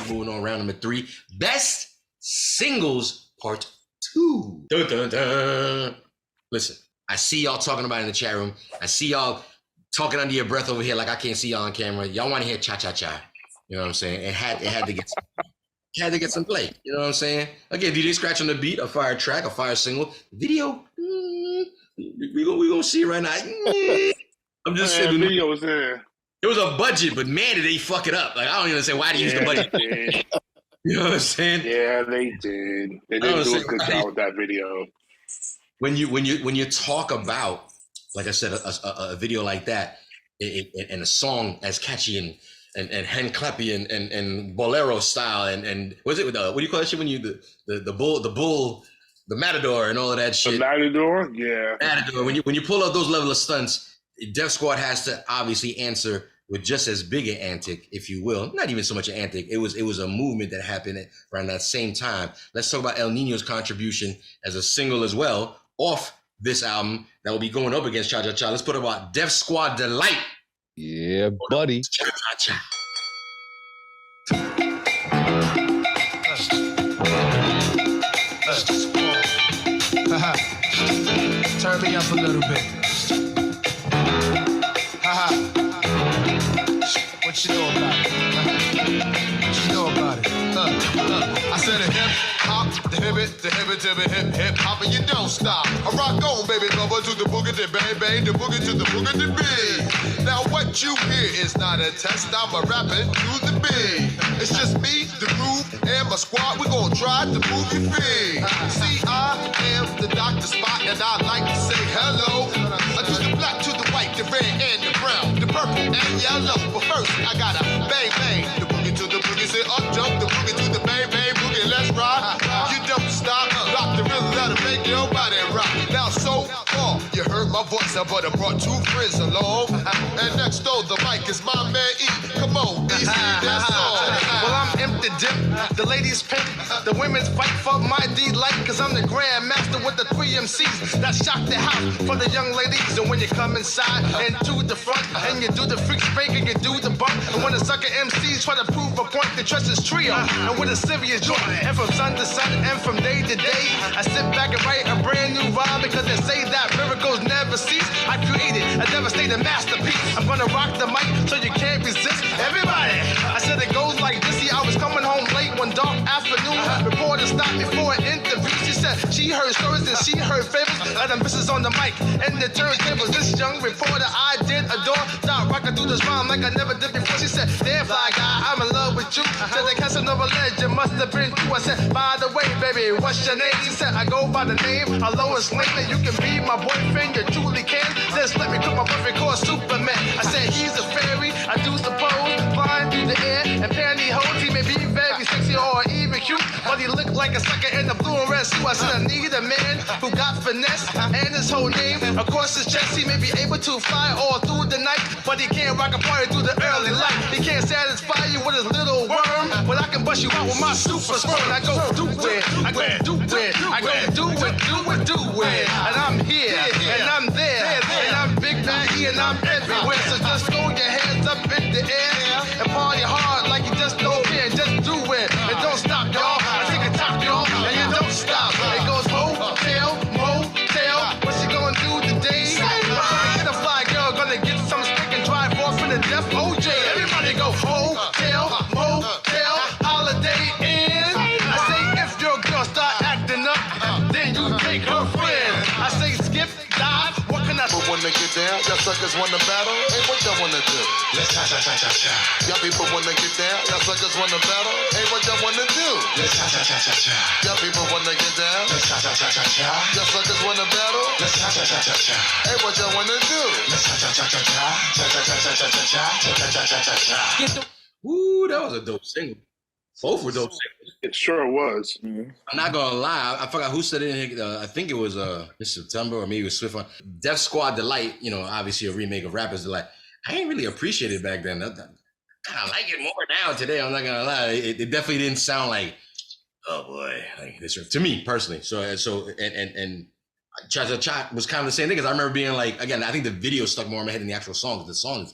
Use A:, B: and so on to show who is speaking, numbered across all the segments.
A: moving on round number 3. Best Singles Part 2. Dun, dun, dun. Listen, I see y'all talking about it in the chat room. I see y'all talking under your breath over here like I can't see y'all on camera. Y'all want to hear cha-cha-cha. You know what I'm saying? It had to get some play. You know what I'm saying? Again, DJ Scratch on the beat, a fire track, a fire single. Video, we gonna see it right now. I'm just saying.
B: The video was there.
A: It was a budget, but man, did they fuck it up. Like, I don't even say why they use the budget. You know what I'm saying?
B: Yeah, they did. They didn't do a good job with that video.
A: When you talk about, like I said, a video like that, and a song as catchy and hand clappy and bolero style and what is it? What do you call that shit when you the bull, the matador and all of that shit?
B: The matador, yeah.
A: Matador. When you pull out those level of stunts, Def Squad has to obviously answer with just as big an antic, if you will. Not even so much an antic. It was a movement that happened around that same time. Let's talk about El Nino's contribution as a single as well off this album that will be going up against Cha Cha Cha. Let's put about Def Squad Delight.
C: Yeah, buddy.
A: Cha Cha Cha.
D: Turn me up a little bit. What you know about it? What you know about it? I said a hip hop, the hip hop, and you don't stop. I rock on, baby, bubba to the boogie, the bang, the boogie to the boogie, the beat. Now what you hear is not a test. I'm a rapping to the beat. It's just me, the groove, and my squad. We gon' try to move your feet. See, I am the Dr. Spot, and I like to say hello. I do the black to the white, the red and the brown, the purple and yellow. But first, I gotta bang bang. The boogie to the boogie, say up jump. The boogie to the bang bang boogie. Let's ride. You don't stop. Rock the rhythm that'll make your body rock. Now so far, you heard my voice, but I brought 2 friends along. And next door, the mic is my man E. Come on, E. That's all. Well, I'm empty dip. The ladies pimp. The women's fight for my delight. Cause I'm the grand master with the 3 MCs that shock the house for the young ladies. And when you come inside and to the front, and you do the freak spank and you do the bump. And when the sucker MCs try to prove a point, they trust his trio. And with a serious joint. And from sun to sun and from day to day, I sit back and write a brand new rhyme because they say that miracles never cease. I created a devastating masterpiece. I'm gonna rock the mic so you can't resist. Everybody, I said it goes like this. See, I was coming home late one dark afternoon. Reporter stopped me for an interview. She said she heard stories and she heard favors. Let them bitches on the mic and the turntables. This young reporter I did adore. Start rocking through this rhyme like I never did before. She said, damn fly guy, I'm in love with you. Said the Casanova legend must have been true. I said, by the way, baby, what's your name? She said, I go by the name of Lois Lane. You can be my boyfriend, you truly can. Just let me cook my boyfriend called Superman. I said, he's a fairy, I do suppose. Flying through the air and pantyhose. He may be very sexy or even cute, but he looked like a sucker in the blue and red suit. I said, I need a man who got finesse and his whole name across his chest. He may be able to fly all through the night, but he can't rock a party through the early light. He can't satisfy you with his little worm, but I can bust you out with my super sperm. I go do it, I go do it, I go do it, and I'm here, and I'm there, and I'm Big Baggy, and I'm everywhere. So just throw your hands up in the air and party hard like you just don't care. Just do it, and don't stop, y'all. I take a top, y'all, and you don't stop. It goes hotel, motel. What you gonna do today? Get a fly girl, gonna get some stick and drive off in the Def OJ. Everybody go hotel, motel, Holiday Inn. I say if your girl start acting up, then you take her friend. I say skip, dive, what can I say?
E: But when they get down, y'all suckers wanna battle. Hey, what y'all wanna do?
D: Let's cha-cha-cha-cha-cha.
E: Y'all people wanna get down, y'all suckers wanna battle. Hey, what y'all wanna do?
D: Let's cha-cha-cha-cha-cha.
E: Y'all people wanna get down,
D: Let's cha-cha-cha-cha-cha.
E: y'all suckers wanna battle.
D: Let's cha-cha-cha-cha-cha.
E: Hey, what y'all wanna do?
D: Let's cha-cha-cha-cha-cha. Cha-cha-cha-cha-cha-cha. Cha-cha-cha-cha-cha.
A: Ooh, that was a dope single. Both were dope singles.
B: It sure was.
A: I'm not gonna lie, I forgot who said it in here. I think it was this September or maybe it was Swift on Def Squad Delight, you know, obviously a remake of Rapper's Delight. I ain't really appreciate it back then. I like it more now today, I'm not gonna lie. It definitely didn't sound like, oh boy, like this to me personally. So Cha Cha Cha was kind of the same thing because I remember being like, again, I think the video stuck more in my head than the actual song because the song is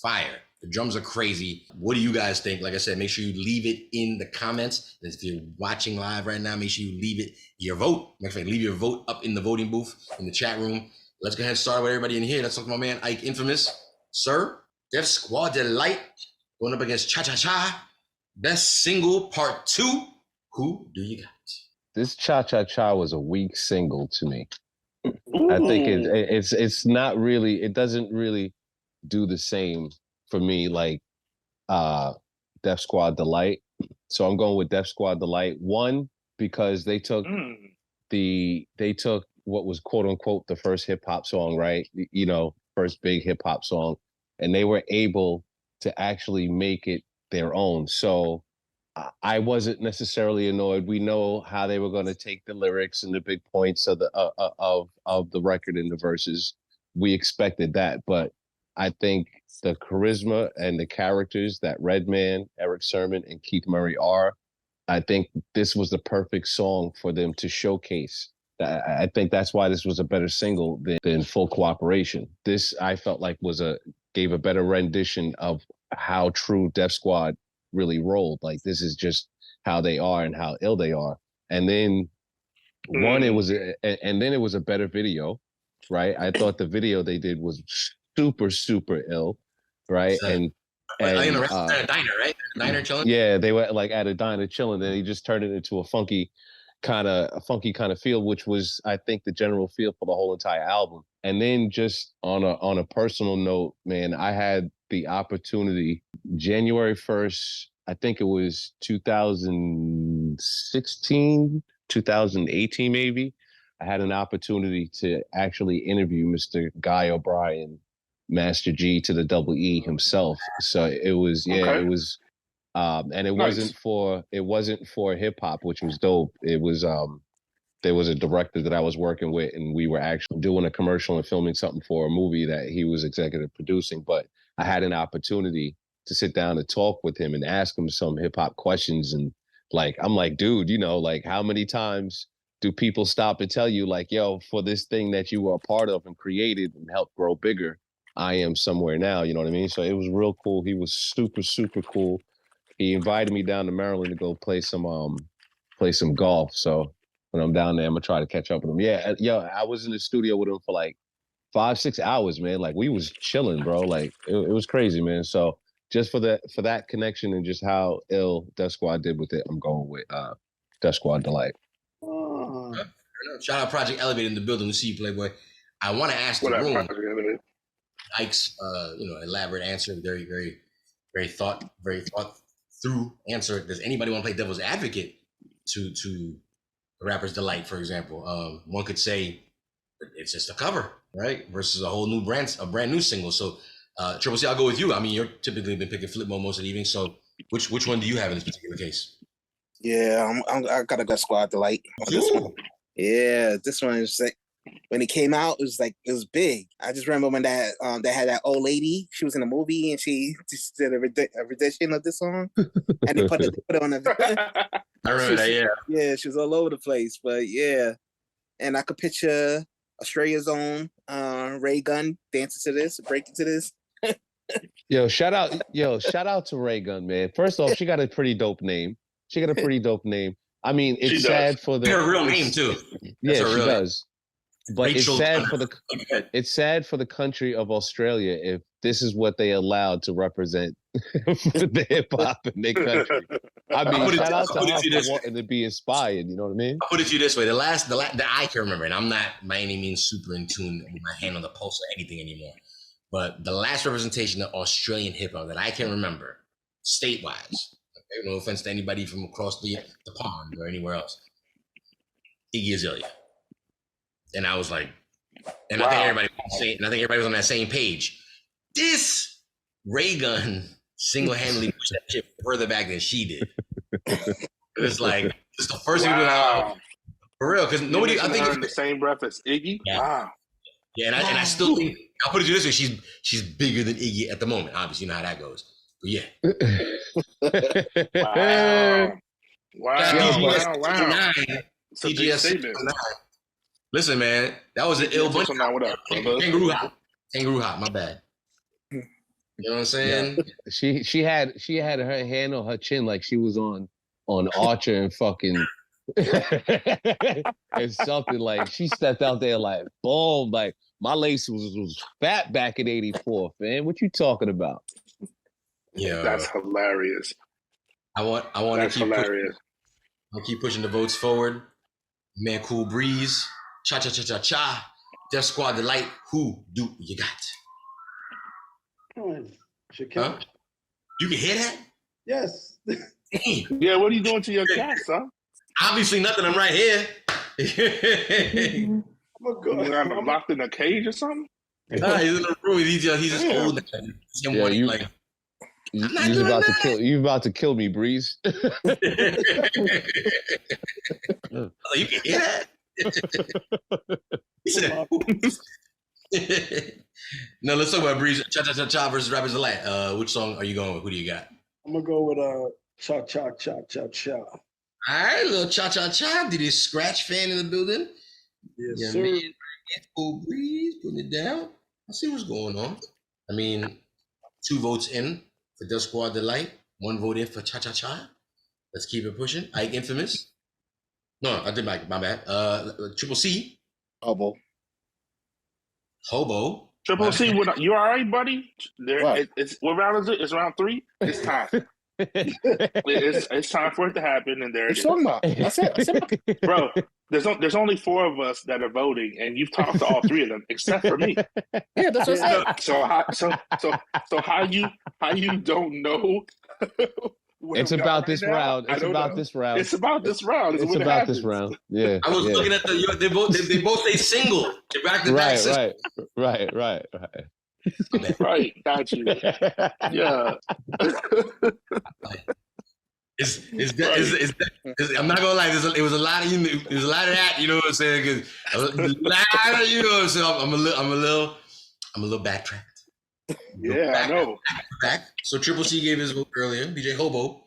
A: fire. The drums are crazy. What do you guys think? Like I said, make sure you leave it in the comments. And if you're watching live right now, make sure you leave it your vote. Matter of fact, leave your vote up in the voting booth in the chat room. Let's go ahead and start with everybody in here. Let's talk to my man Ike Infamous. Sir, Def Squad Delight going up against Cha Cha Cha. Best single part 2. Who do you got?
C: This Cha Cha Cha was a weak single to me. I think it's not really, it doesn't really do the same for me like Def Squad Delight. So I'm going with Def Squad Delight. One, because they took what was quote unquote the first hip hop song, right? You know, first big hip hop song, and they were able to actually make it their own. So I wasn't necessarily annoyed. We know how they were going to take the lyrics and the big points of the record and the verses. We expected that, but I think the charisma and the characters that Redman, Eric Sermon, and Keith Murray are, I think this was the perfect song for them to showcase. I think that's why this was a better single than Full Cooperation. This, I felt like, gave a better rendition of how true Def Squad really rolled. Like, this is just how they are and how ill they are. And then it was a better video, right? I thought the video they did was super, super ill, right? And
A: at a diner, right? A diner chilling.
C: Yeah, they were like at a diner chilling. Then he just turned it into a funky kind of feel, which was, I think, the general feel for the whole entire album. And then just on a personal note, man, I had the opportunity January 1st, I think it was 2016, 2018 maybe. I had an opportunity to actually interview Mr. Guy O'Brien, Master G to the double E himself. So it was, it was, and it wasn't for hip hop, which was dope. It was, there was a director that I was working with, and we were actually doing a commercial and filming something for a movie that he was executive producing. But I had an opportunity to sit down and talk with him and ask him some hip hop questions. And like, I'm like, dude, you know, like, how many times do people stop and tell you, like, yo, for this thing that you were a part of and created and helped grow bigger, I am somewhere now, you know what I mean? So it was real cool. He was super, super cool. He invited me down to Maryland to go play some golf. So when I'm down there, I'm gonna try to catch up with him. Yeah, yo, I was in the studio with him for like 5-6 hours, man. Like, we was chilling, bro. Like, it was crazy, man. So just for that connection and just how ill Def Squad did with it, I'm going with Def Squad Delight.
A: Shout out Project Elevate in the building. We see you, Playboy. I want to ask the room. Ike's, elaborate answer, very, very, very thought through answer. Does anybody want to play devil's advocate to the rapper's delight, for example? One could say it's just a cover, right? Versus a whole new brand new single. So, Triple C, I'll go with you. I mean, you're typically been picking Flip Mode most of the evening. So, which one do you have in this particular case?
F: Yeah, I gotta go Squad Delight on this one. Yeah, this one is like, when it came out, it was big. I just remember when that they had that old lady. She was in a movie and she just did a rendition of this song, and they put it on the.
A: I remember that. Yeah.
F: Yeah, she was all over the place, but yeah, and I could picture Australia's own Ray Gun dancing to this, breaking to this.
C: Shout out to Ray Gun, man. First off, she got a pretty dope name. I mean, it's sad for the
A: her real name too.
C: Yeah, she does. But
A: Rachel,
C: it's sad for the country of Australia if this is what they allowed to represent the hip hop in their country. I mean, shout out to her for wanting to be inspired. You know what I mean?
A: I'll put it to you this way: the last that I can remember, and I'm not by any means super in tune with my hand on the pulse or anything anymore. But the last representation of Australian hip hop that I can remember, state-wise, okay, no offense to anybody from across the pond or anywhere else, Iggy Azalea. And I was like, I think everybody was on that same page. This Ray Gun single-handedly pushed that shit further back than she did. It's like, it's the first thing out for real, because nobody. I think
B: in the same breath as Iggy.
A: Yeah.
B: Wow.
A: Yeah, and I still think, I'll put it to you this way: she's bigger than Iggy at the moment. Obviously, you know how that goes. But yeah.
B: Wow.
A: TGS 69. Listen, man, that was an ill bunch.
B: What up,
A: Kangaroo hop. My bad. You know what I'm saying?
C: She had her hand on her chin like she was on Archer and fucking and something like she stepped out there like boom, like my lace was fat back in '84, man. What you talking about?
A: Yeah,
B: That's hilarious.
A: I want
B: That's
A: to keep
B: hilarious.
A: I'll keep pushing the votes forward. Man, Cool Breeze, Cha Cha Cha Cha Cha, Death Squad Delight. Who do you got? Huh? You can hear that?
G: Yes.
A: Damn.
B: Yeah, what are you doing to your cat, son?
A: Obviously nothing. I'm right here.
B: You got him locked in a cage or something?
A: Nah, he's in the room. He's just old. He's
C: Yeah, you about to kill me, Breeze.
A: You can hear that? He said, no, let's talk about Breeze. Cha Cha Cha Cha versus Rappers Delight. Which song are you going with? Who do you got?
G: I'm gonna go with Cha Cha Cha Cha Cha.
A: All right, little Cha Cha Cha. Did his scratch fan in the building?
G: Yes, sir.
A: Man, Cool Breeze, putting it down. I see what's going on. I mean, 2 votes in for Death Squad Delight, 1 vote in for Cha Cha Cha. Let's keep it pushing. Ike Infamous. No, I did my bad. Triple C.
F: Hobo.
B: Triple C, you all right, buddy? What round is it? It's round 3. It's time. it's time for it to happen, and there it is.
F: Talking about? That's it.
B: Bro, there's only 4 of us that are voting, and you've talked to all 3 of them except for me.
F: Yeah, that's what I
B: said. So how you don't know?
C: It's about this round. It's about this round.
B: It's about this round.
C: It's about this round. Yeah.
A: I was looking at they both say single. They're back to back.
C: Right.
B: Right. Got you. Yeah.
A: I'm not gonna lie. It was a lot of that. You know what I'm saying? I'm a little backtracked.
B: I know.
A: Back. So Triple C gave his vote earlier. DJ Hobo,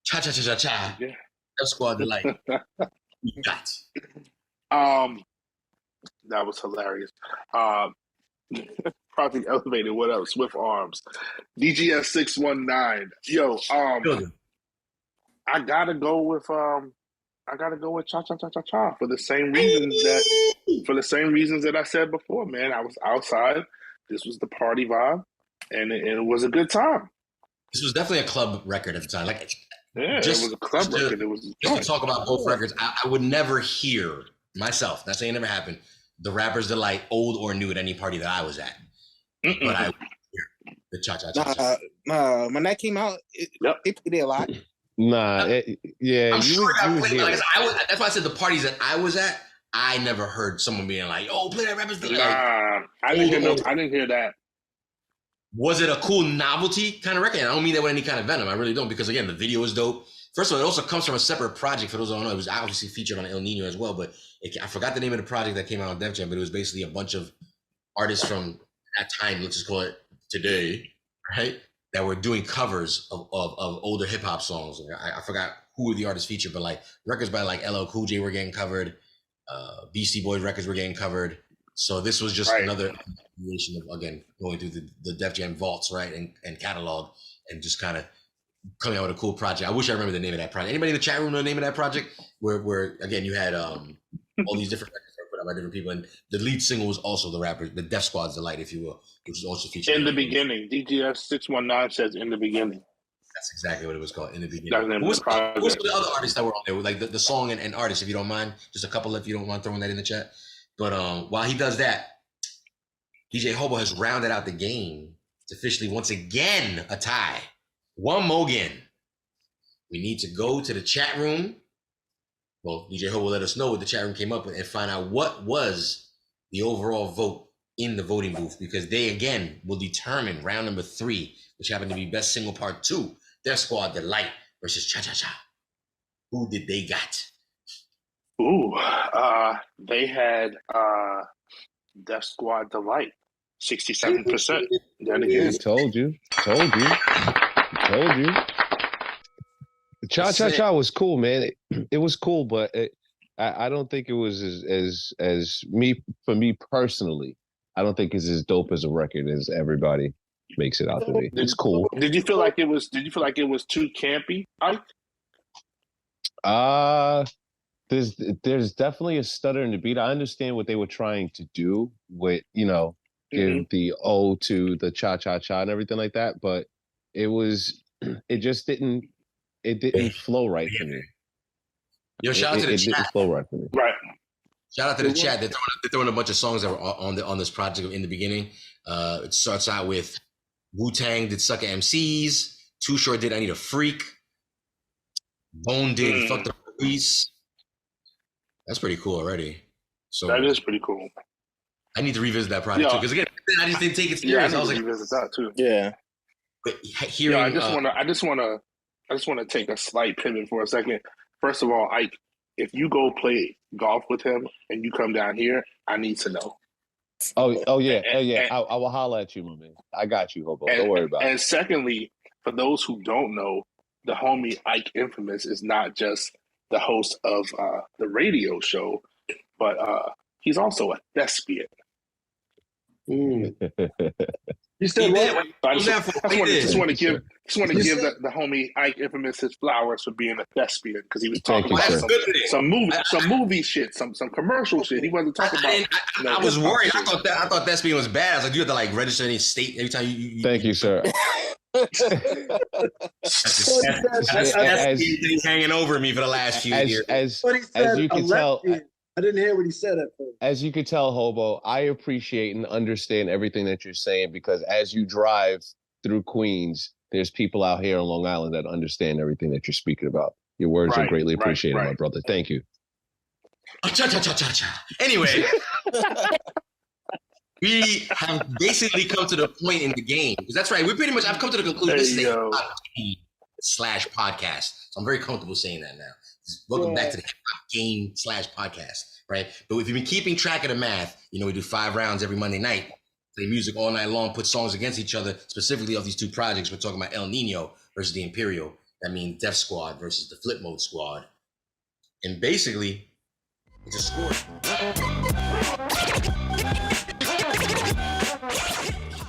A: Cha Cha Cha Cha Cha.
B: Yeah.
A: Death Squad Delight. You got.
B: That was hilarious. Project Elevated. What else? Swift Arms. DGS 619. Yo. I gotta go with Cha Cha Cha Cha Cha for the same reasons that I said before. Man, I was outside. This was the party vibe, and it was a good time.
A: This was definitely a club record at the time. Like,
B: it was a club record. It was
A: just to talk about both records. I would never hear myself. Not saying it never happened. The Rappers Delight, old or new, at any party that I was at. But I would hear the Cha Cha Cha.
F: When that came out, it played a lot.
C: Nah,
A: I'm sure I played. That's why I said the parties that I was at. I never heard someone being like, "Oh, play that Rappers Delight."
B: I didn't hear that.
A: Was it a cool novelty kind of record? And I don't mean that with any kind of venom. I really don't, because again, the video is dope. First of all, it also comes from a separate project. For those who don't know, it was obviously featured on El Nino as well. But I forgot the name of the project that came out on Def Jam. But it was basically a bunch of artists from that time. Let's just call it today, right? That were doing covers of older hip hop songs. I forgot who were the artists featured, but like records by like LL Cool J were getting covered. Beastie Boys records were getting covered. So this was just another creation of, again, going through the Def Jam vaults, right, and catalog, and just kind of coming out with a cool project. I wish I remember the name of that project. Anybody in the chat room know the name of that project? Where again, you had all these different records put out by different people, and the lead single was also the Def Squad's Delight, if you will, which was also featured
B: in the beginning. DGS 619 says in the beginning.
A: That's exactly what it was called, in the beginning. What's the other artists that were on there? Like the song and artists, if you don't mind, just a couple, if you don't mind throwing that in the chat. But while he does that, DJ Hobo has rounded out the game. It's officially once again a tie. One more again. We need to go to the chat room. Well, DJ Hobo let us know what the chat room came up with and find out what was the overall vote in the voting booth, because they again will determine round number 3, which happened to be Best Single Part 2, Death Squad Delight versus Cha Cha Cha. Who did they got?
B: Ooh, they had Death Squad Delight, 67%. Then again,
C: told you. Cha Cha Cha was cool, man. It was cool, but I don't think it was as for me personally. I don't think it's as dope as a record as everybody makes it out to be. It's cool.
B: Did you feel like it was? Did you feel like it was too campy, Ike?
C: There's definitely a stutter in the beat. I understand what they were trying to do with, give the O to the cha cha cha and everything like that, but it just didn't flow right for me.
A: Yo, shout out to the chat.
C: It didn't flow right for me.
B: Right.
A: Shout out to the chat. They're throwing a bunch of songs that were on this project in the beginning. It starts out with Wu-Tang did Sucker MCs. Too Short did I Need a Freak. Bone did Fuck the Police. That's pretty cool already. So
B: that is pretty cool.
A: I need to revisit that project too, because again, I just didn't take it serious.
B: Yeah, I
A: was like,
B: revisit that too.
F: Yeah.
A: But hearing,
B: I just want to take a slight pivot for a second. First of all, Ike, if you go play golf with him and you come down here, I need to know.
C: Oh yeah. I will holler at you, my man. I got you, Hobo. Don't worry about it.
B: And secondly, for those who don't know, the homie Ike Infamous is not just the host of the radio show, but he's also a thespian.
G: You said what?
B: I just want to give the homie Ike Infamous his flowers for being a thespian, because he was talking about some movie shit, some commercial shit. He wasn't talking about.
A: I was worried. I thought thespian was bad. I was like, you have to like register any state every time you
C: Thank you, sir.
A: That's hanging over me for the last few years.
C: As you can tell,
G: I didn't hear what he said at first.
C: As you can tell, Hobo, I appreciate and understand everything that you're saying, because as you drive through Queens, there's people out here on Long Island that understand everything that you're speaking about. Your words are greatly appreciated, my brother. Thank you.
A: Anyway, we have basically come to the point in the game, because that's right. I've come to the conclusion this is a /podcast. So I'm very comfortable saying that now. Welcome back to the hip hop game /podcast, right? But if you've been keeping track of the math, we do 5 rounds every Monday night, play music all night long, put songs against each other, specifically of these 2 projects. We're talking about El Nino versus the Imperial. That means Def Squad versus the FLIPMODE Squad. And basically, it's a score.